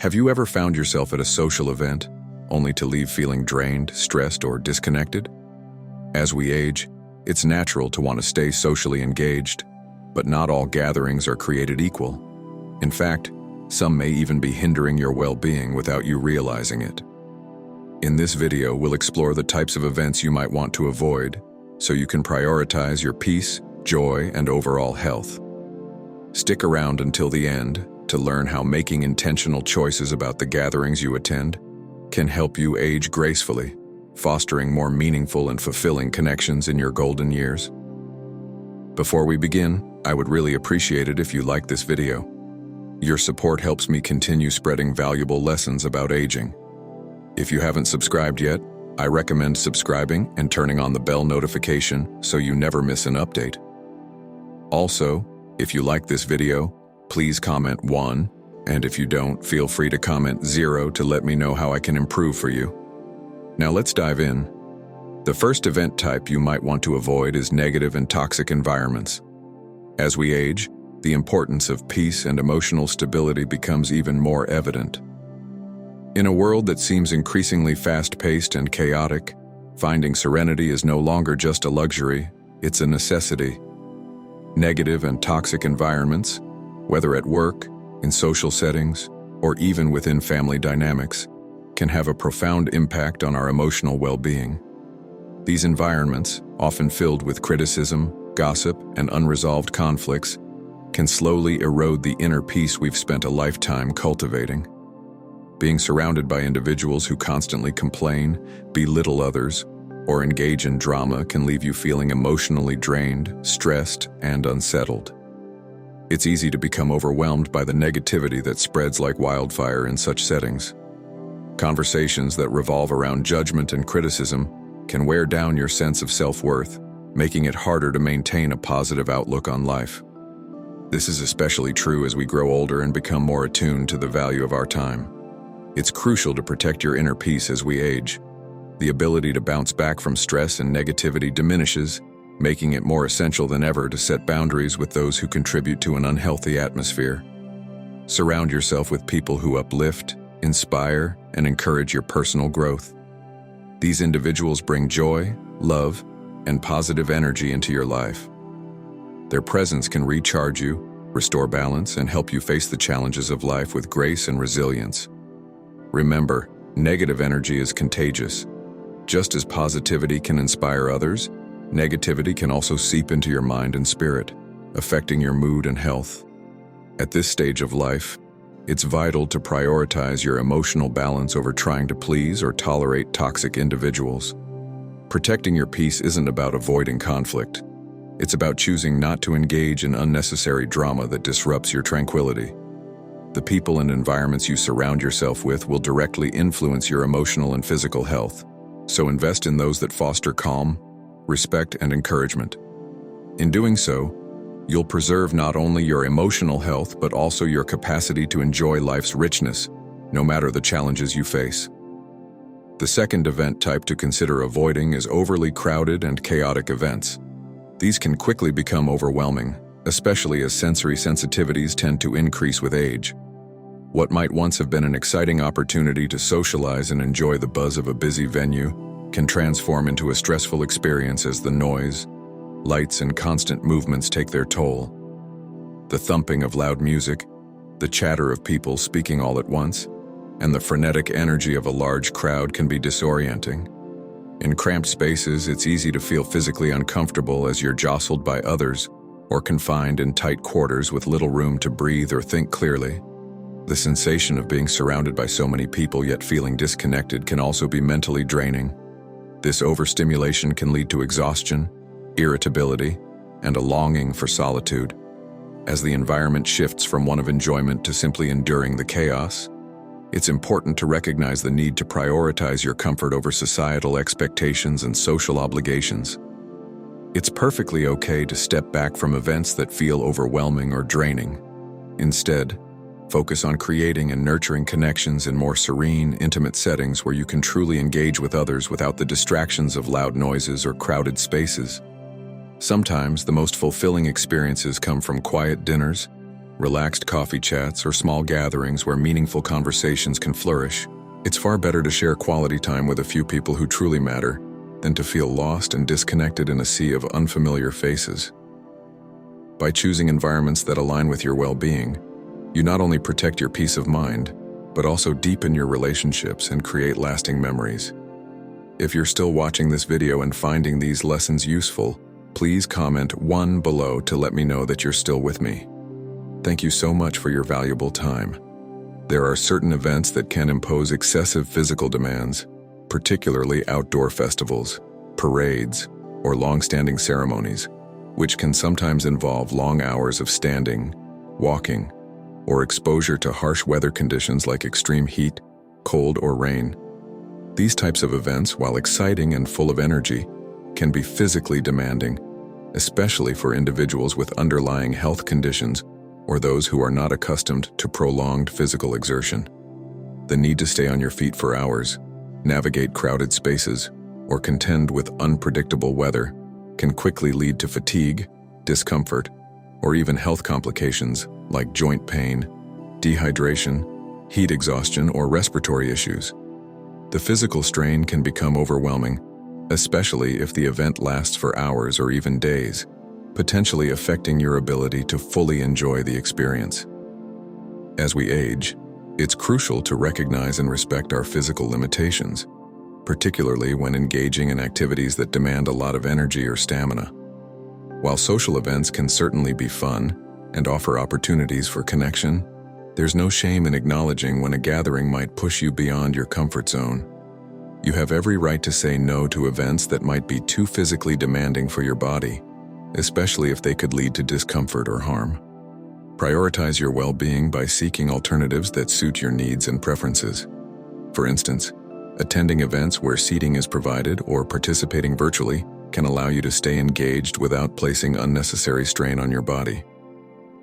Have you ever found yourself at a social event, only to leave feeling drained, stressed, or disconnected? As we age, it's natural to want to stay socially engaged, but not all gatherings are created equal. In fact, some may even be hindering your well-being without you realizing it. In this video, we'll explore the types of events you might want to avoid, so you can prioritize your peace, joy, and overall health. Stick around until the end to learn how making intentional choices about the gatherings you attend can help you age gracefully, fostering more meaningful and fulfilling connections in your golden years. Before we begin, I would really appreciate it if you like this video. Your support helps me continue spreading valuable lessons about aging. If you haven't subscribed yet, I recommend subscribing and turning on the bell notification so you never miss an update. Also, if you like this video, please comment 1, and if you don't, feel free to comment 0 to let me know how I can improve for you. Now let's dive in. The first event type you might want to avoid is negative and toxic environments. As we age, the importance of peace and emotional stability becomes even more evident. In a world that seems increasingly fast-paced and chaotic, finding serenity is no longer just a luxury, it's a necessity. Negative and toxic environments, whether at work, in social settings, or even within family dynamics, can have a profound impact on our emotional well-being. These environments, often filled with criticism, gossip, and unresolved conflicts, can slowly erode the inner peace we've spent a lifetime cultivating. Being surrounded by individuals who constantly complain, belittle others, or engage in drama can leave you feeling emotionally drained, stressed, and unsettled. It's easy to become overwhelmed by the negativity that spreads like wildfire in such settings. Conversations that revolve around judgment and criticism can wear down your sense of self-worth, making it harder to maintain a positive outlook on life. This is especially true as we grow older and become more attuned to the value of our time. It's crucial to protect your inner peace as we age. The ability to bounce back from stress and negativity diminishes, making it more essential than ever to set boundaries with those who contribute to an unhealthy atmosphere. Surround yourself with people who uplift, inspire, and encourage your personal growth. These individuals bring joy, love, and positive energy into your life. Their presence can recharge you, restore balance, and help you face the challenges of life with grace and resilience. Remember, negative energy is contagious. Just as positivity can inspire others, negativity can also seep into your mind and spirit, affecting your mood and health. At this stage of life, it's vital to prioritize your emotional balance over trying to please or tolerate toxic individuals. Protecting your peace isn't about avoiding conflict. It's about choosing not to engage in unnecessary drama that disrupts your tranquility. The people and environments you surround yourself with will directly influence your emotional and physical health, so invest in those that foster calm, respect, and encouragement. In doing so, you'll preserve not only your emotional health but also your capacity to enjoy life's richness, no matter the challenges you face. The second event type to consider avoiding is overly crowded and chaotic events. These can quickly become overwhelming, especially as sensory sensitivities tend to increase with age. What might once have been an exciting opportunity to socialize and enjoy the buzz of a busy venue can transform into a stressful experience as the noise, lights, and constant movements take their toll. The thumping of loud music, the chatter of people speaking all at once, and the frenetic energy of a large crowd can be disorienting. In cramped spaces, it's easy to feel physically uncomfortable as you're jostled by others or confined in tight quarters with little room to breathe or think clearly. The sensation of being surrounded by so many people yet feeling disconnected can also be mentally draining. This overstimulation can lead to exhaustion, irritability, and a longing for solitude. As the environment shifts from one of enjoyment to simply enduring the chaos, it's important to recognize the need to prioritize your comfort over societal expectations and social obligations. It's perfectly okay to step back from events that feel overwhelming or draining. Instead, focus on creating and nurturing connections in more serene, intimate settings where you can truly engage with others without the distractions of loud noises or crowded spaces. Sometimes the most fulfilling experiences come from quiet dinners, relaxed coffee chats, or small gatherings where meaningful conversations can flourish, it's far better to share quality time with a few people who truly matter than to feel lost and disconnected in a sea of unfamiliar faces. By choosing environments that align with your well-being, you not only protect your peace of mind, but also deepen your relationships and create lasting memories. If you're still watching this video and finding these lessons useful, please comment 1 below to let me know that you're still with me. Thank you so much for your valuable time. There are certain events that can impose excessive physical demands, particularly outdoor festivals, parades, or long-standing ceremonies, which can sometimes involve long hours of standing, walking, or exposure to harsh weather conditions like extreme heat, cold, or rain. These types of events, while exciting and full of energy, can be physically demanding, especially for individuals with underlying health conditions or those who are not accustomed to prolonged physical exertion. The need to stay on your feet for hours, navigate crowded spaces, or contend with unpredictable weather can quickly lead to fatigue, discomfort, or even health complications like joint pain, dehydration, heat exhaustion, or respiratory issues. The physical strain can become overwhelming, especially if the event lasts for hours or even days, potentially affecting your ability to fully enjoy the experience. As we age, it's crucial to recognize and respect our physical limitations, particularly when engaging in activities that demand a lot of energy or stamina. While social events can certainly be fun and offer opportunities for connection, there's no shame in acknowledging when a gathering might push you beyond your comfort zone. You have every right to say no to events that might be too physically demanding for your body, especially if they could lead to discomfort or harm. Prioritize your well-being by seeking alternatives that suit your needs and preferences. For instance, attending events where seating is provided or participating virtually can allow you to stay engaged without placing unnecessary strain on your body.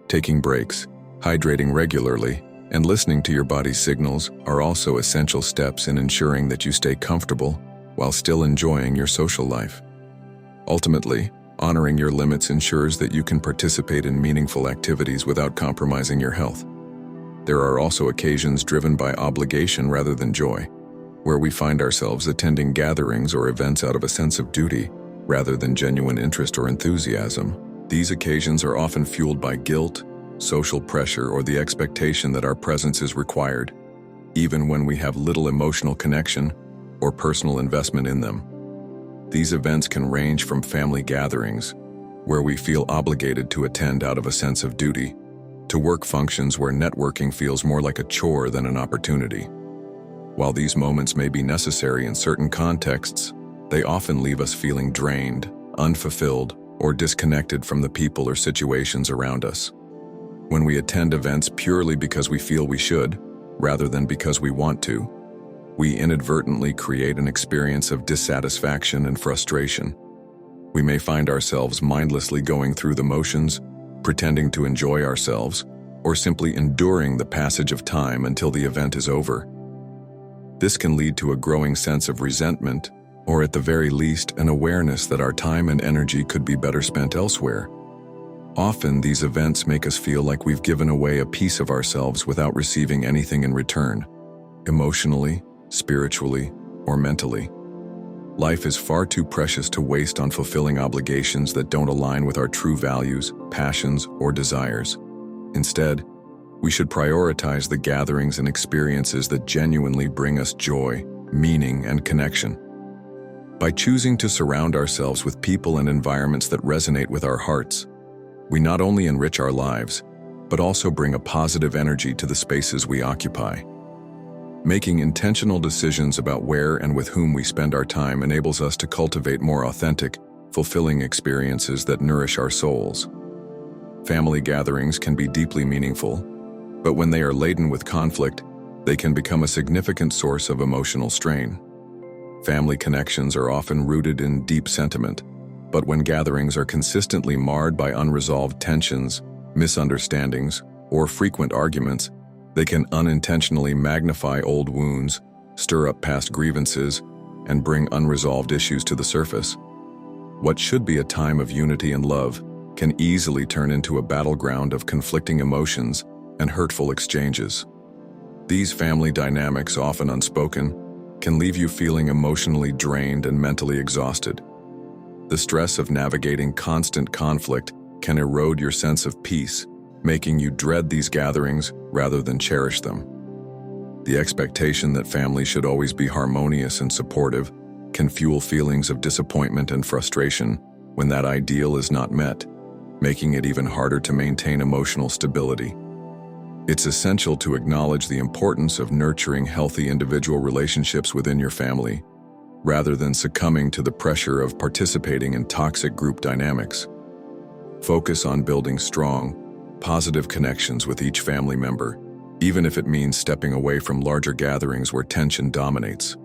Taking breaks, hydrating regularly, and listening to your body's signals are also essential steps in ensuring that you stay comfortable while still enjoying your social life. Ultimately, honoring your limits ensures that you can participate in meaningful activities without compromising your health. There are also occasions driven by obligation rather than joy, where we find ourselves attending gatherings or events out of a sense of duty rather than genuine interest or enthusiasm. These occasions are often fueled by guilt, social pressure, or the expectation that our presence is required, even when we have little emotional connection or personal investment in them. These events can range from family gatherings, where we feel obligated to attend out of a sense of duty, to work functions where networking feels more like a chore than an opportunity. While these moments may be necessary in certain contexts, they often leave us feeling drained, unfulfilled, or disconnected from the people or situations around us. When we attend events purely because we feel we should, rather than because we want to, we inadvertently create an experience of dissatisfaction and frustration. We may find ourselves mindlessly going through the motions, pretending to enjoy ourselves, or simply enduring the passage of time until the event is over. This can lead to a growing sense of resentment, or at the very least, an awareness that our time and energy could be better spent elsewhere. Often, these events make us feel like we've given away a piece of ourselves without receiving anything in return, emotionally, spiritually, or mentally. Life is far too precious to waste on fulfilling obligations that don't align with our true values, passions, or desires. Instead, we should prioritize the gatherings and experiences that genuinely bring us joy, meaning, and connection. By choosing to surround ourselves with people and environments that resonate with our hearts, we not only enrich our lives, but also bring a positive energy to the spaces we occupy. Making intentional decisions about where and with whom we spend our time enables us to cultivate more authentic, fulfilling experiences that nourish our souls. Family gatherings can be deeply meaningful, but when they are laden with conflict, they can become a significant source of emotional strain. Family connections are often rooted in deep sentiment, but when gatherings are consistently marred by unresolved tensions, misunderstandings, or frequent arguments, they can unintentionally magnify old wounds, stir up past grievances, and bring unresolved issues to the surface. What should be a time of unity and love can easily turn into a battleground of conflicting emotions and hurtful exchanges. These family dynamics, often unspoken, can leave you feeling emotionally drained and mentally exhausted. The stress of navigating constant conflict can erode your sense of peace, making you dread these gatherings rather than cherish them. The expectation that family should always be harmonious and supportive can fuel feelings of disappointment and frustration when that ideal is not met, making it even harder to maintain emotional stability. It's essential to acknowledge the importance of nurturing healthy individual relationships within your family, rather than succumbing to the pressure of participating in toxic group dynamics. Focus on building strong, positive connections with each family member, even if it means stepping away from larger gatherings where tension dominates.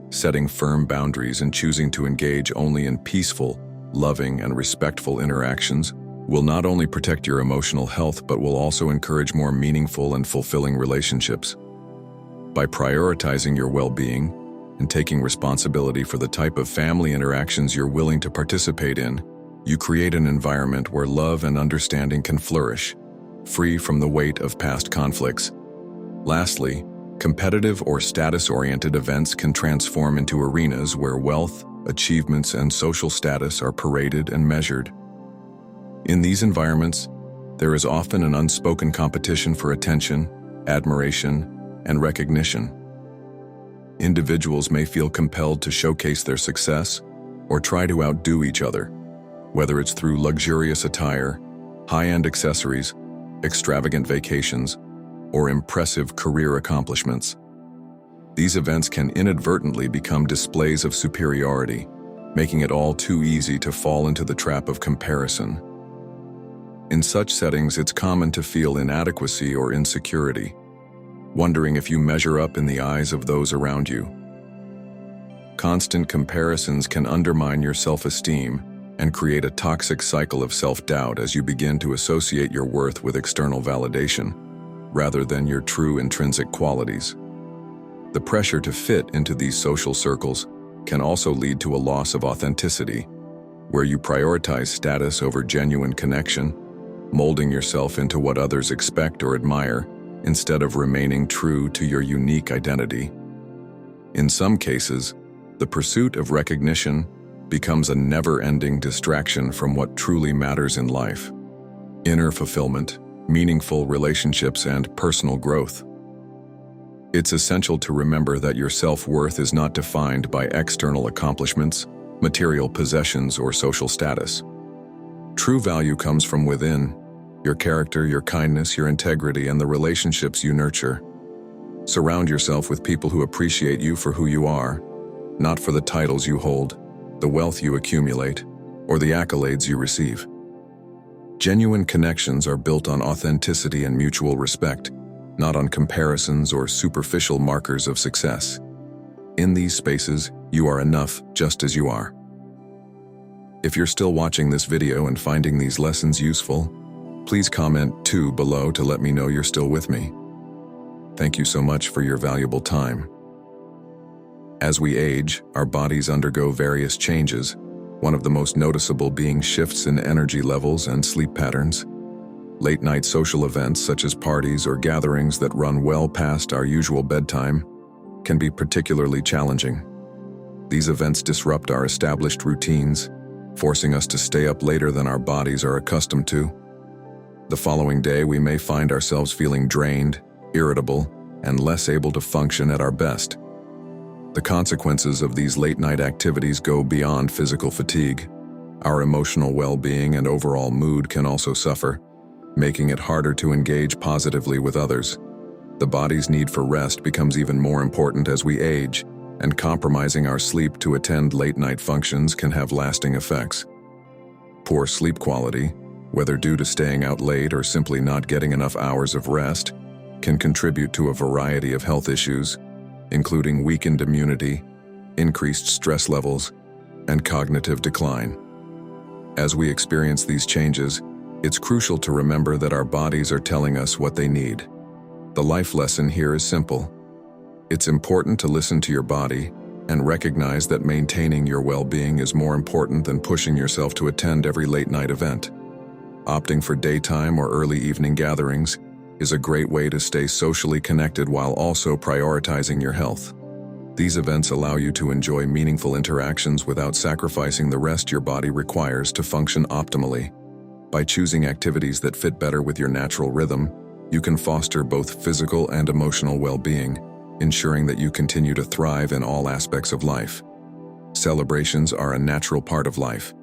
Setting firm boundaries and choosing to engage only in peaceful, loving, and respectful interactions will not only protect your emotional health but will also encourage more meaningful and fulfilling relationships. By prioritizing your well-being and taking responsibility for the type of family interactions you're willing to participate in, you create an environment where love and understanding can flourish, free from the weight of past conflicts. Lastly, competitive or status-oriented events can transform into arenas where wealth, achievements, and social status are paraded and measured. In these environments, there is often an unspoken competition for attention, admiration, and recognition. Individuals may feel compelled to showcase their success or try to outdo each other, whether it's through luxurious attire, high-end accessories, extravagant vacations, or impressive career accomplishments. These events can inadvertently become displays of superiority, making it all too easy to fall into the trap of comparison. In such settings, it's common to feel inadequacy or insecurity, wondering if you measure up in the eyes of those around you. Constant comparisons can undermine your self-esteem and create a toxic cycle of self-doubt as you begin to associate your worth with external validation, rather than your true intrinsic qualities. The pressure to fit into these social circles can also lead to a loss of authenticity, where you prioritize status over genuine connection, molding yourself into what others expect or admire, instead of remaining true to your unique identity. In some cases, the pursuit of recognition becomes a never-ending distraction from what truly matters in life: inner fulfillment, meaningful relationships, and personal growth. It's essential to remember that your self-worth is not defined by external accomplishments, material possessions, or social status. True value comes from within: your character, your kindness, your integrity, and the relationships you nurture. Surround yourself with people who appreciate you for who you are, not for the titles you hold, the wealth you accumulate, or the accolades you receive. Genuine connections are built on authenticity and mutual respect, not on comparisons or superficial markers of success. In these spaces, you are enough just as you are. If you're still watching this video and finding these lessons useful, please comment 2 below to let me know you're still with me. Thank you so much for your valuable time. As we age, our bodies undergo various changes, one of the most noticeable being shifts in energy levels and sleep patterns. Late-night social events such as parties or gatherings that run well past our usual bedtime can be particularly challenging. These events disrupt our established routines, forcing us to stay up later than our bodies are accustomed to. The following day, we may find ourselves feeling drained, irritable, and less able to function at our best. The consequences of these late-night activities go beyond physical fatigue. Our emotional well-being and overall mood can also suffer, making it harder to engage positively with others. The body's need for rest becomes even more important as we age, and compromising our sleep to attend late-night functions can have lasting effects. Poor sleep quality, whether due to staying out late or simply not getting enough hours of rest, can contribute to a variety of health issues, including weakened immunity, increased stress levels, and cognitive decline. As we experience these changes, it's crucial to remember that our bodies are telling us what they need. The life lesson here is simple. It's important to listen to your body, and recognize that maintaining your well-being is more important than pushing yourself to attend every late-night event. Opting for daytime or early evening gatherings is a great way to stay socially connected while also prioritizing your health. These events allow you to enjoy meaningful interactions without sacrificing the rest your body requires to function optimally. By choosing activities that fit better with your natural rhythm, you can foster both physical and emotional well-being, ensuring that you continue to thrive in all aspects of life. Celebrations are a natural part of life,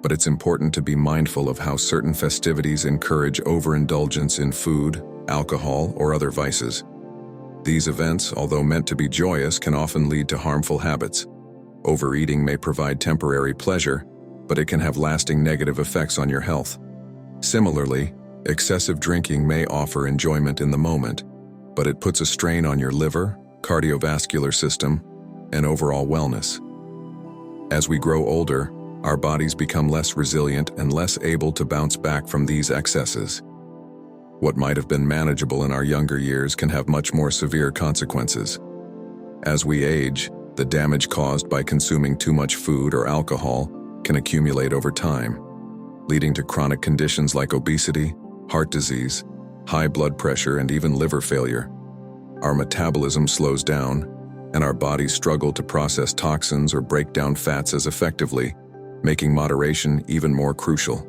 but it's important to be mindful of how certain festivities encourage overindulgence in food, alcohol, or other vices. These events, although meant to be joyous, can often lead to harmful habits. Overeating may provide temporary pleasure, but it can have lasting negative effects on your health. Similarly, excessive drinking may offer enjoyment in the moment, but it puts a strain on your liver, cardiovascular system, and overall wellness. As we grow older, our bodies become less resilient and less able to bounce back from these excesses. What might have been manageable in our younger years can have much more severe consequences. As we age, the damage caused by consuming too much food or alcohol can accumulate over time, leading to chronic conditions like obesity, heart disease, high blood pressure, and even liver failure. Our metabolism slows down, and our bodies struggle to process toxins or break down fats as effectively, making moderation even more crucial.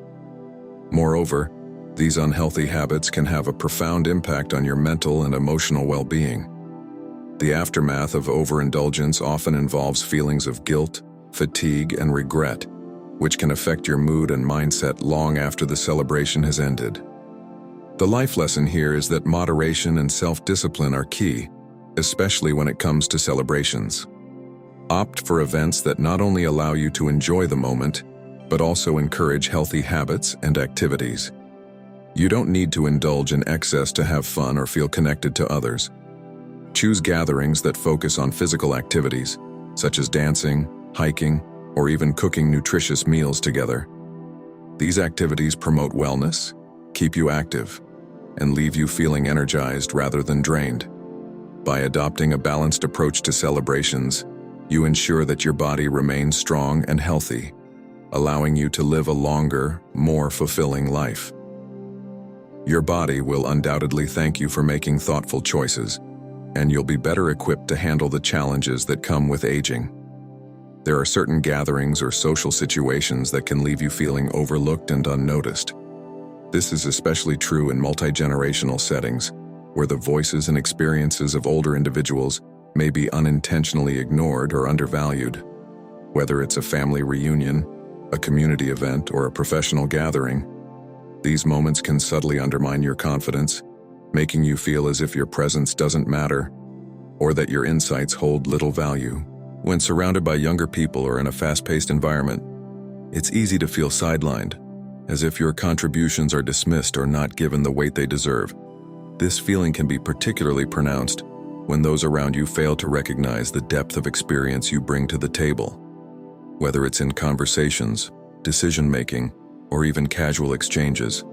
Moreover, these unhealthy habits can have a profound impact on your mental and emotional well-being. The aftermath of overindulgence often involves feelings of guilt, fatigue, and regret, which can affect your mood and mindset long after the celebration has ended. The life lesson here is that moderation and self-discipline are key, especially when it comes to celebrations. Opt for events that not only allow you to enjoy the moment, but also encourage healthy habits and activities. You don't need to indulge in excess to have fun or feel connected to others. Choose gatherings that focus on physical activities, such as dancing, hiking, or even cooking nutritious meals together. These activities promote wellness, keep you active, and leave you feeling energized rather than drained. By adopting a balanced approach to celebrations, you ensure that your body remains strong and healthy, allowing you to live a longer, more fulfilling life. Your body will undoubtedly thank you for making thoughtful choices, and you'll be better equipped to handle the challenges that come with aging. There are certain gatherings or social situations that can leave you feeling overlooked and unnoticed. This is especially true in multi-generational settings, where the voices and experiences of older individuals may be unintentionally ignored or undervalued. Whether it's a family reunion, a community event, or a professional gathering, these moments can subtly undermine your confidence, making you feel as if your presence doesn't matter, or that your insights hold little value. When surrounded by younger people or in a fast-paced environment, it's easy to feel sidelined, as if your contributions are dismissed or not given the weight they deserve. This feeling can be particularly pronounced when those around you fail to recognize the depth of experience you bring to the table. Whether it's in conversations, decision-making, or even casual exchanges,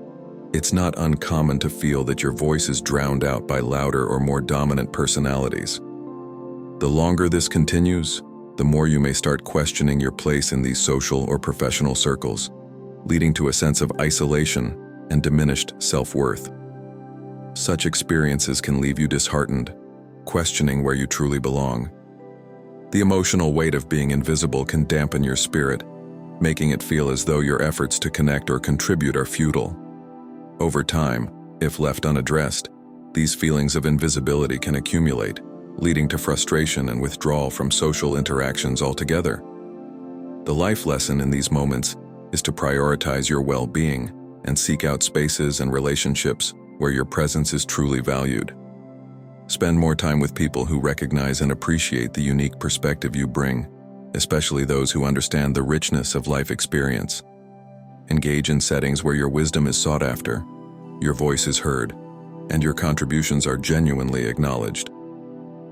it's not uncommon to feel that your voice is drowned out by louder or more dominant personalities. The longer this continues, the more you may start questioning your place in these social or professional circles, leading to a sense of isolation and diminished self-worth. Such experiences can leave you disheartened, questioning where you truly belong. The emotional weight of being invisible can dampen your spirit, making it feel as though your efforts to connect or contribute are futile. Over time, if left unaddressed, these feelings of invisibility can accumulate, leading to frustration and withdrawal from social interactions altogether. The life lesson in these moments is to prioritize your well-being and seek out spaces and relationships where your presence is truly valued. Spend more time with people who recognize and appreciate the unique perspective you bring, especially those who understand the richness of life experience. Engage in settings where your wisdom is sought after, your voice is heard, and your contributions are genuinely acknowledged.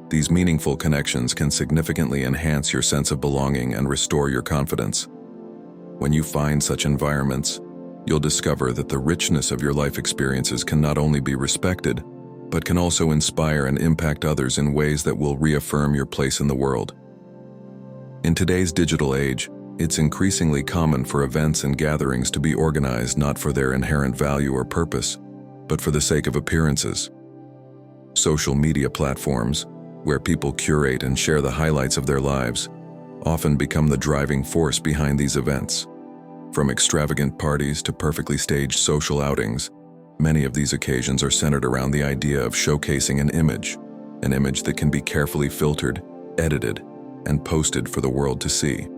These meaningful connections can significantly enhance your sense of belonging and restore your confidence. When you find such environments, you'll discover that the richness of your life experiences can not only be respected, but can also inspire and impact others in ways that will reaffirm your place in the world. In today's digital age, it's increasingly common for events and gatherings to be organized not for their inherent value or purpose, but for the sake of appearances. Social media platforms, where people curate and share the highlights of their lives, often become the driving force behind these events. From extravagant parties to perfectly staged social outings, many of these occasions are centered around the idea of showcasing an image that can be carefully filtered, edited, and posted for the world to see.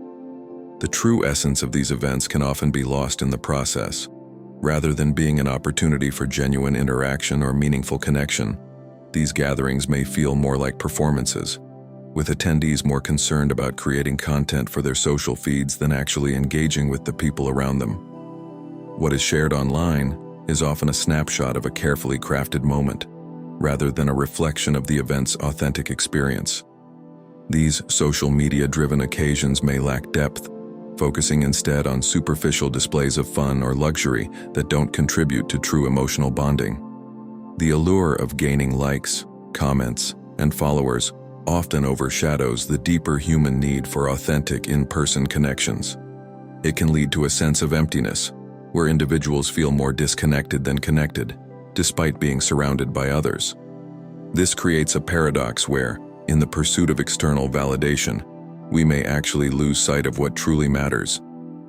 The true essence of these events can often be lost in the process. Rather than being an opportunity for genuine interaction or meaningful connection, these gatherings may feel more like performances, with attendees more concerned about creating content for their social feeds than actually engaging with the people around them. What is shared online is often a snapshot of a carefully crafted moment, rather than a reflection of the event's authentic experience. These social media-driven occasions may lack depth, focusing instead on superficial displays of fun or luxury that don't contribute to true emotional bonding. The allure of gaining likes, comments, and followers often overshadows the deeper human need for authentic in-person connections. It can lead to a sense of emptiness, where individuals feel more disconnected than connected, despite being surrounded by others. This creates a paradox where, in the pursuit of external validation, we may actually lose sight of what truly matters: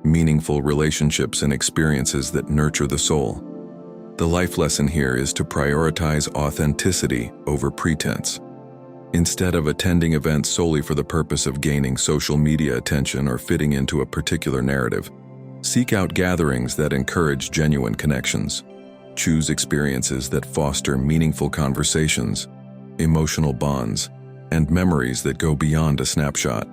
meaningful relationships and experiences that nurture the soul. The life lesson here is to prioritize authenticity over pretense. Instead of attending events solely for the purpose of gaining social media attention or fitting into a particular narrative, seek out gatherings that encourage genuine connections. Choose experiences that foster meaningful conversations, emotional bonds, and memories that go beyond a snapshot.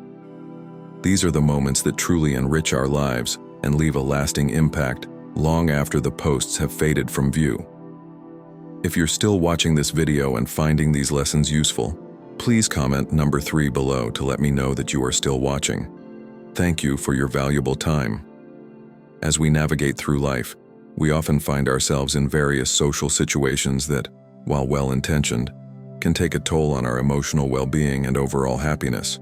These are the moments that truly enrich our lives and leave a lasting impact long after the posts have faded from view. If you're still watching this video and finding these lessons useful, please comment number 3 below to let me know that you are still watching. Thank you for your valuable time. As we navigate through life, we often find ourselves in various social situations that, while well-intentioned, can take a toll on our emotional well-being and overall happiness.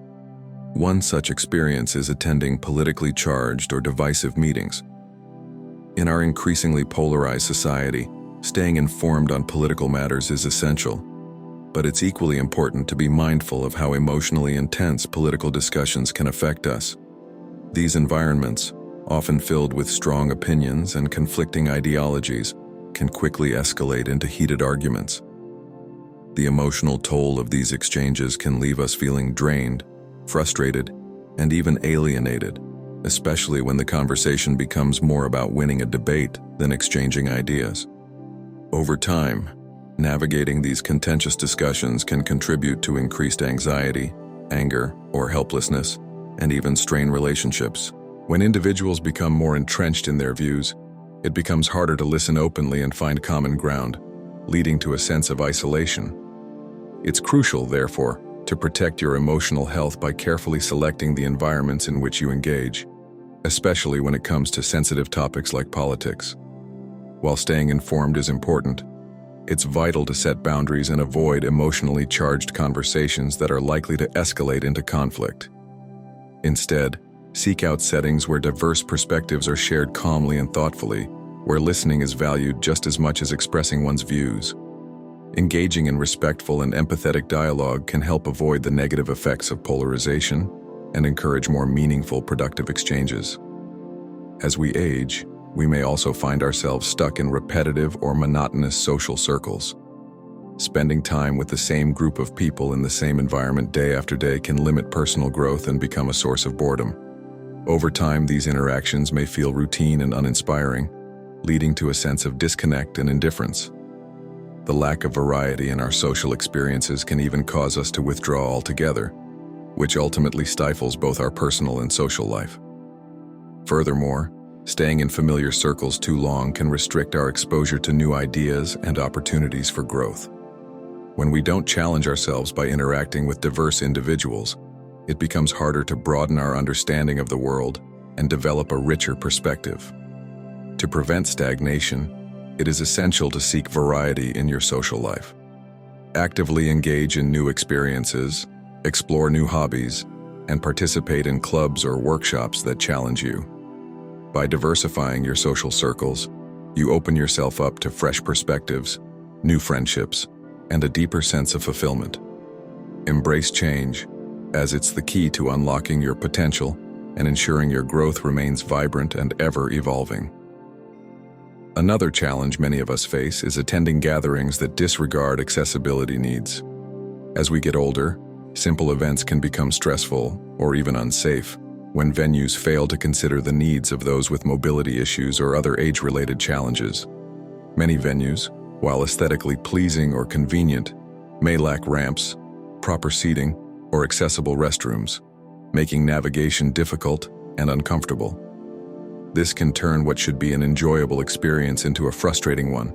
One such experience is attending politically charged or divisive meetings. In our increasingly polarized society, staying informed on political matters is essential, but it's equally important to be mindful of how emotionally intense political discussions can affect us. These environments, often filled with strong opinions and conflicting ideologies, can quickly escalate into heated arguments. The emotional toll of these exchanges can leave us feeling drained, frustrated, and even alienated, especially when the conversation becomes more about winning a debate than exchanging ideas. Over time, navigating these contentious discussions can contribute to increased anxiety, anger, or helplessness, and even strain relationships. When individuals become more entrenched in their views, it becomes harder to listen openly and find common ground, leading to a sense of isolation. It's crucial, therefore, to protect your emotional health by carefully selecting the environments in which you engage, especially when it comes to sensitive topics like politics. While staying informed is important, it's vital to set boundaries and avoid emotionally charged conversations that are likely to escalate into conflict. Instead, seek out settings where diverse perspectives are shared calmly and thoughtfully, where listening is valued just as much as expressing one's views. Engaging in respectful and empathetic dialogue can help avoid the negative effects of polarization and encourage more meaningful, productive exchanges. As we age, we may also find ourselves stuck in repetitive or monotonous social circles. Spending time with the same group of people in the same environment day after day can limit personal growth and become a source of boredom. Over time, these interactions may feel routine and uninspiring, leading to a sense of disconnect and indifference. The lack of variety in our social experiences can even cause us to withdraw altogether, which ultimately stifles both our personal and social life. Furthermore, staying in familiar circles too long can restrict our exposure to new ideas and opportunities for growth. When we don't challenge ourselves by interacting with diverse individuals, it becomes harder to broaden our understanding of the world and develop a richer perspective. To prevent stagnation, it is essential to seek variety in your social life. Actively engage in new experiences, explore new hobbies, and participate in clubs or workshops that challenge you. By diversifying your social circles, you open yourself up to fresh perspectives, new friendships, and a deeper sense of fulfillment. Embrace change, as it's the key to unlocking your potential and ensuring your growth remains vibrant and ever-evolving. Another challenge many of us face is attending gatherings that disregard accessibility needs. As we get older, simple events can become stressful or even unsafe when venues fail to consider the needs of those with mobility issues or other age-related challenges. Many venues, while aesthetically pleasing or convenient, may lack ramps, proper seating, or accessible restrooms, making navigation difficult and uncomfortable. This can turn what should be an enjoyable experience into a frustrating one,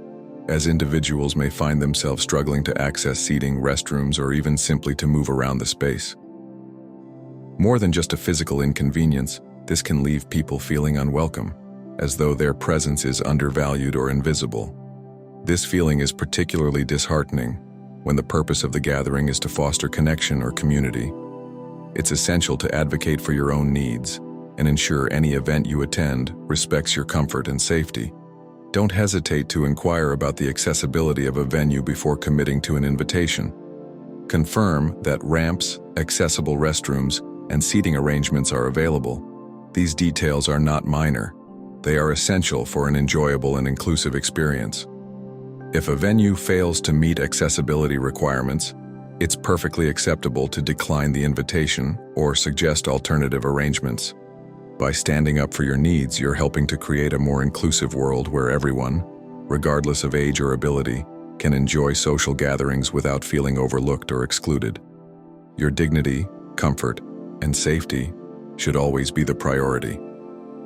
as individuals may find themselves struggling to access seating, restrooms, or even simply to move around the space. More than just a physical inconvenience, this can leave people feeling unwelcome, as though their presence is undervalued or invisible. This feeling is particularly disheartening when the purpose of the gathering is to foster connection or community. It's essential to advocate for your own needs and ensure any event you attend respects your comfort and safety. Don't hesitate to inquire about the accessibility of a venue before committing to an invitation. Confirm that ramps, accessible restrooms, and seating arrangements are available. These details are not minor. They are essential for an enjoyable and inclusive experience. If a venue fails to meet accessibility requirements, it's perfectly acceptable to decline the invitation or suggest alternative arrangements. By standing up for your needs, you're helping to create a more inclusive world where everyone, regardless of age or ability, can enjoy social gatherings without feeling overlooked or excluded. Your dignity, comfort, and safety should always be the priority,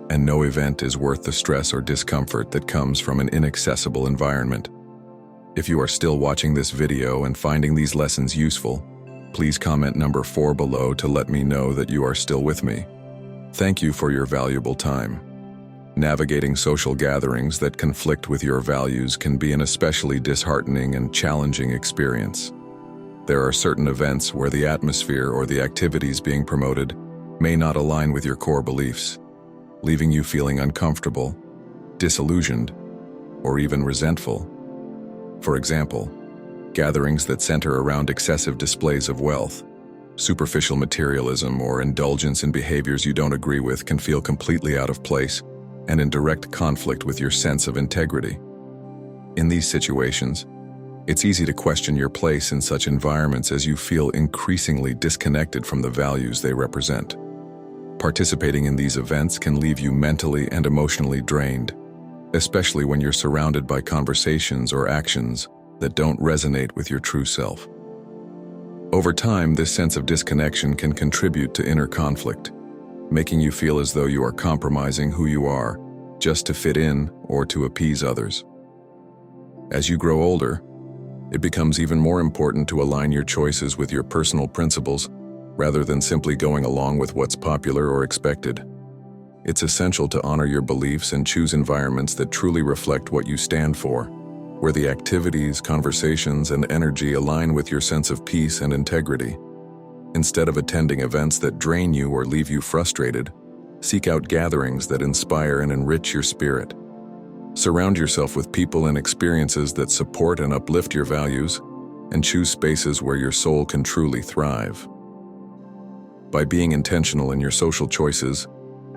and no event is worth the stress or discomfort that comes from an inaccessible environment. If you are still watching this video and finding these lessons useful, please comment number 4 below to let me know that you are still with me. Thank you for your valuable time. Navigating social gatherings that conflict with your values can be an especially disheartening and challenging experience. There are certain events where the atmosphere or the activities being promoted may not align with your core beliefs, leaving you feeling uncomfortable, disillusioned, or even resentful. For example, gatherings that center around excessive displays of wealth, superficial materialism, or indulgence in behaviors you don't agree with can feel completely out of place and in direct conflict with your sense of integrity. In these situations, it's easy to question your place in such environments as you feel increasingly disconnected from the values they represent. Participating in these events can leave you mentally and emotionally drained, especially when you're surrounded by conversations or actions that don't resonate with your true self. Over time, this sense of disconnection can contribute to inner conflict, making you feel as though you are compromising who you are just to fit in or to appease others. As you grow older, it becomes even more important to align your choices with your personal principles rather than simply going along with what's popular or expected. It's essential to honor your beliefs and choose environments that truly reflect what you stand for, where the activities, conversations, and energy align with your sense of peace and integrity. Instead of attending events that drain you or leave you frustrated, seek out gatherings that inspire and enrich your spirit. Surround yourself with people and experiences that support and uplift your values, and choose spaces where your soul can truly thrive. By being intentional in your social choices,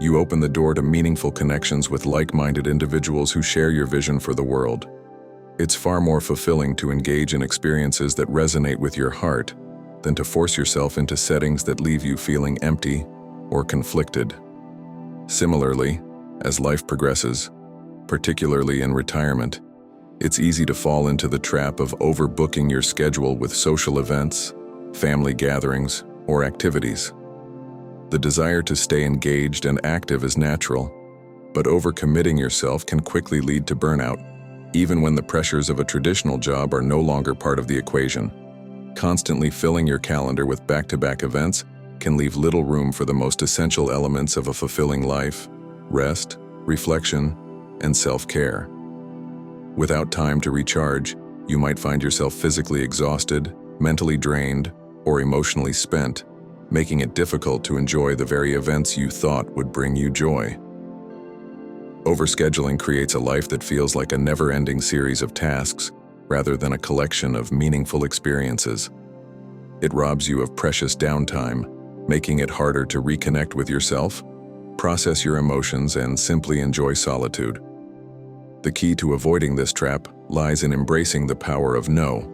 you open the door to meaningful connections with like-minded individuals who share your vision for the world. It's far more fulfilling to engage in experiences that resonate with your heart than to force yourself into settings that leave you feeling empty or conflicted. Similarly, as life progresses, particularly in retirement, it's easy to fall into the trap of overbooking your schedule with social events, family gatherings, or activities. The desire to stay engaged and active is natural, but overcommitting yourself can quickly lead to burnout, even when the pressures of a traditional job are no longer part of the equation. Constantly filling your calendar with back-to-back events can leave little room for the most essential elements of a fulfilling life: rest, reflection, and self-care. Without time to recharge, you might find yourself physically exhausted, mentally drained, or emotionally spent, making it difficult to enjoy the very events you thought would bring you joy. Overscheduling creates a life that feels like a never-ending series of tasks rather than a collection of meaningful experiences. It robs you of precious downtime, making it harder to reconnect with yourself, process your emotions, and simply enjoy solitude. The key to avoiding this trap lies in embracing the power of no.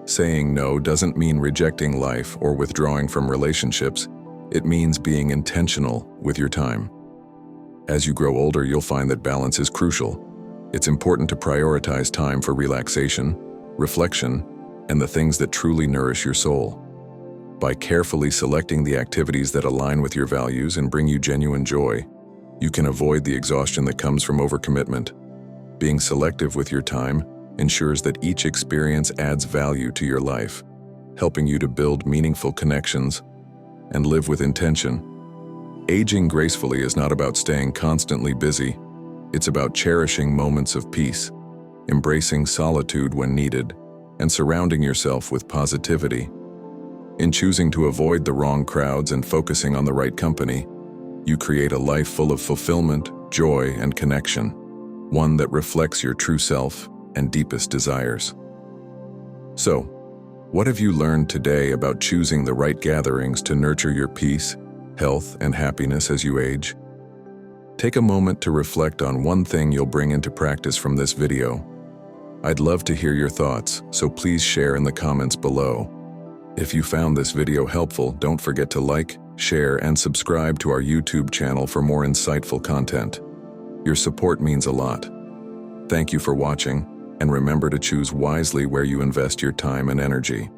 Saying no doesn't mean rejecting life or withdrawing from relationships. It means being intentional with your time. As you grow older, you'll find that balance is crucial. It's important to prioritize time for relaxation, reflection, and the things that truly nourish your soul. By carefully selecting the activities that align with your values and bring you genuine joy, you can avoid the exhaustion that comes from overcommitment. Being selective with your time ensures that each experience adds value to your life, helping you to build meaningful connections and live with intention. Aging gracefully is not about staying constantly busy. It's about cherishing moments of peace, embracing solitude when needed, and surrounding yourself with positivity. In choosing to avoid the wrong crowds and focusing on the right company, you create a life full of fulfillment, joy, and connection, one that reflects your true self and deepest desires. So, what have you learned today about choosing the right gatherings to nurture your peace, health, and happiness as you age? Take a moment to reflect on one thing you'll bring into practice from this video. I'd love to hear your thoughts, so please share in the comments below. If you found this video helpful, don't forget to like, share, and subscribe to our YouTube channel for more insightful content. Your support means a lot. Thank you for watching, and remember to choose wisely where you invest your time and energy.